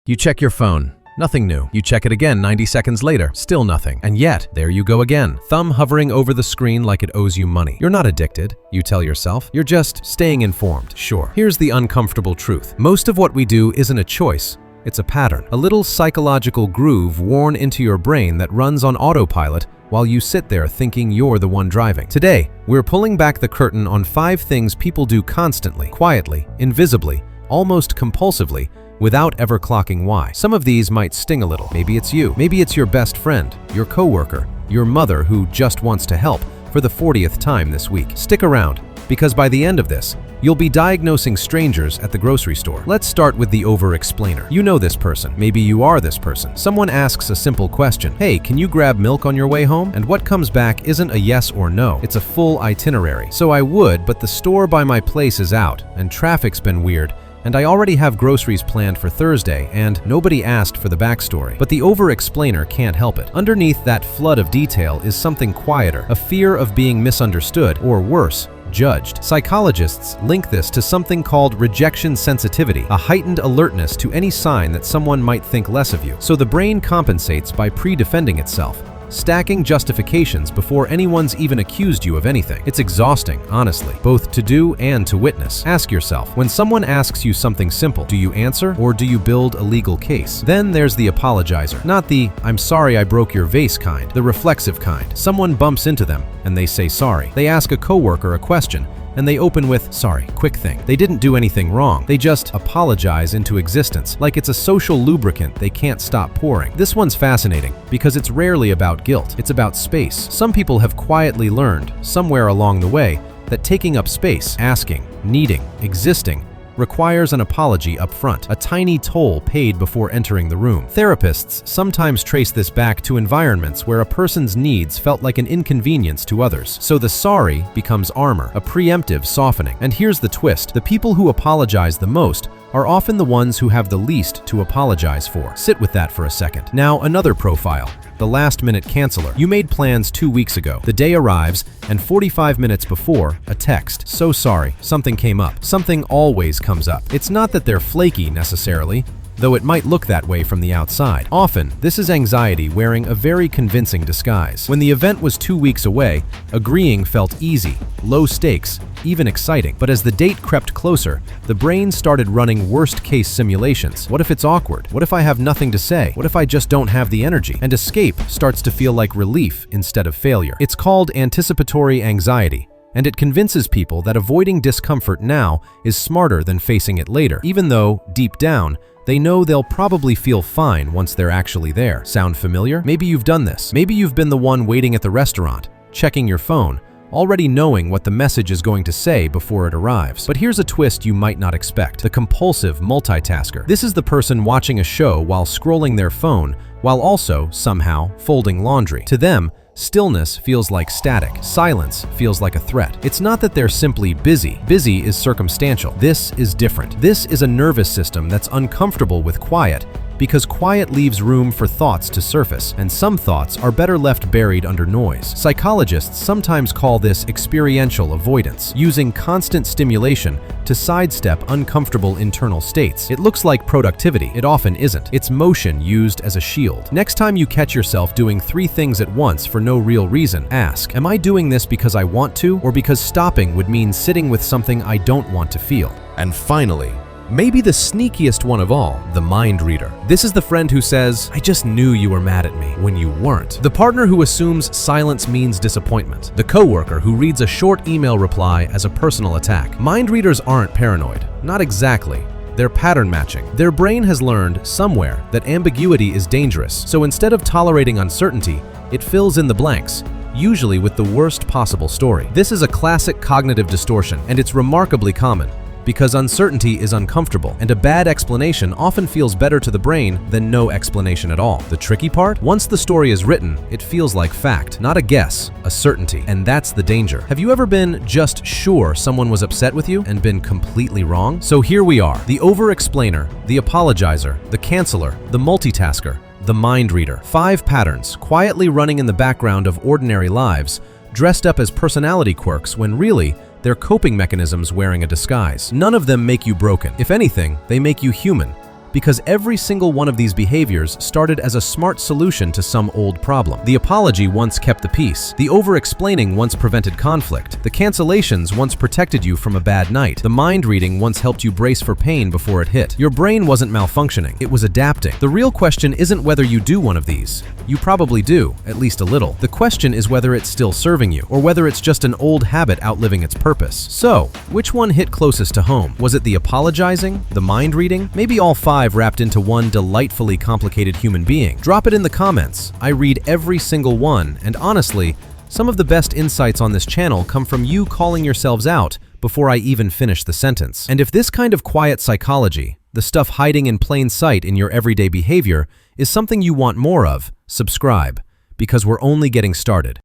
You check your phone. Nothing new. You check it again 90 seconds later. Still nothing. And yet, there you go again. Thumb hovering over the screen like it owes you money. You're not addicted, you tell yourself. You're just staying informed. Sure. Here's the uncomfortable truth. Most of what we do isn't a choice. It's a pattern. A little psychological groove worn into your brain that runs on autopilot while you sit there thinking you're the one driving. Today, we're pulling back the curtain on 5 things people do constantly, quietly, invisibly, almost compulsively, without ever clocking why. Some of these might sting a little. Maybe it's you. Maybe it's your best friend, your coworker, your mother who just wants to help for the 40th time this week. Stick around, because by the end of this, you'll be diagnosing strangers at the grocery store. Let's start with the over-explainer. You know this person. Maybe you are this person. Someone asks a simple question. Hey, can you grab milk on your way home? And what comes back isn't a yes or no. It's a full itinerary. So I would, but the store by my place is out, and traffic's been weird, and I already have groceries planned for Thursday, and nobody asked for the backstory. But the over-explainer can't help it. Underneath that flood of detail is something quieter, a fear of being misunderstood, or worse, judged. Psychologists link this to something called rejection sensitivity, a heightened alertness to any sign that someone might think less of you. So the brain compensates by pre-defending itself, stacking justifications before anyone's even accused you of anything. It's exhausting, honestly, both to do and to witness. Ask yourself, when someone asks you something simple, do you answer or do you build a legal case? Then there's the apologizer, not the "I'm sorry I broke your vase" kind, the reflexive kind. Someone bumps into them and they say sorry. They ask a coworker a question and they open with, "Sorry, quick thing." They didn't do anything wrong. They just apologize into existence, like it's a social lubricant they can't stop pouring. This one's fascinating because it's rarely about guilt. It's about space. Some people have quietly learned, somewhere along the way, that taking up space, asking, needing, existing, requires an apology up front, a tiny toll paid before entering the room. Therapists sometimes trace this back to environments where a person's needs felt like an inconvenience to others. So the sorry becomes armor, a preemptive softening. And here's the twist. The people who apologize the most are often the ones who have the least to apologize for. Sit with that for a second. Now, another profile. The last-minute canceller. You made plans 2 weeks ago. The day arrives, and 45 minutes before, a text. "So sorry, something came up." Something always comes up. It's not that they're flaky necessarily, though it might look that way from the outside. Often, this is anxiety wearing a very convincing disguise. When the event was 2 weeks away, agreeing felt easy, low stakes, even exciting. But as the date crept closer, the brain started running worst-case simulations. What if it's awkward? What if I have nothing to say? What if I just don't have the energy? And escape starts to feel like relief instead of failure. It's called anticipatory anxiety, and it convinces people that avoiding discomfort now is smarter than facing it later, even though, deep down, they know they'll probably feel fine once they're actually there. Sound familiar? Maybe you've done this. Maybe you've been the one waiting at the restaurant, checking your phone, already knowing what the message is going to say before it arrives. But here's a twist you might not expect. The compulsive multitasker. This is the person watching a show while scrolling their phone, while also, somehow, folding laundry. To them, stillness feels like static. Silence feels like a threat. It's not that they're simply busy. Busy is circumstantial. This is different. This is a nervous system that's uncomfortable with quiet, because quiet leaves room for thoughts to surface, and some thoughts are better left buried under noise. Psychologists sometimes call this experiential avoidance, using constant stimulation to sidestep uncomfortable internal states. It looks like productivity. It often isn't. It's motion used as a shield. Next time you catch yourself doing 3 things at once for no real reason, ask, am I doing this because I want to, or because stopping would mean sitting with something I don't want to feel? And finally, maybe the sneakiest one of all, the mind reader. This is the friend who says, "I just knew you were mad at me," when you weren't. The partner who assumes silence means disappointment. The coworker who reads a short email reply as a personal attack. Mind readers aren't paranoid. Not exactly. They're pattern matching. Their brain has learned, somewhere, that ambiguity is dangerous. So instead of tolerating uncertainty, it fills in the blanks, usually with the worst possible story. This is a classic cognitive distortion, and it's remarkably common, because uncertainty is uncomfortable, and a bad explanation often feels better to the brain than no explanation at all. The tricky part? Once the story is written, it feels like fact, not a guess, a certainty, and that's the danger. Have you ever been just sure someone was upset with you and been completely wrong? So here we are, the over-explainer, the apologizer, the canceller, the multitasker, the mind reader. 5 patterns quietly running in the background of ordinary lives, dressed up as personality quirks when really, they're coping mechanisms wearing a disguise. None of them make you broken. If anything, they make you human, Because every single one of these behaviors started as a smart solution to some old problem. The apology once kept the peace. The over-explaining once prevented conflict. The cancellations once protected you from a bad night. The mind reading once helped you brace for pain before it hit. Your brain wasn't malfunctioning, it was adapting. The real question isn't whether you do one of these. You probably do, at least a little. The question is whether it's still serving you, or whether it's just an old habit outliving its purpose. So, which one hit closest to home? Was it the apologizing? The mind reading? Maybe all five wrapped into one delightfully complicated human being? Drop it in the comments. I read every single one, and honestly, some of the best insights on this channel come from you calling yourselves out before I even finish the sentence. And if this kind of quiet psychology, the stuff hiding in plain sight in your everyday behavior, is something you want more of, subscribe, because we're only getting started.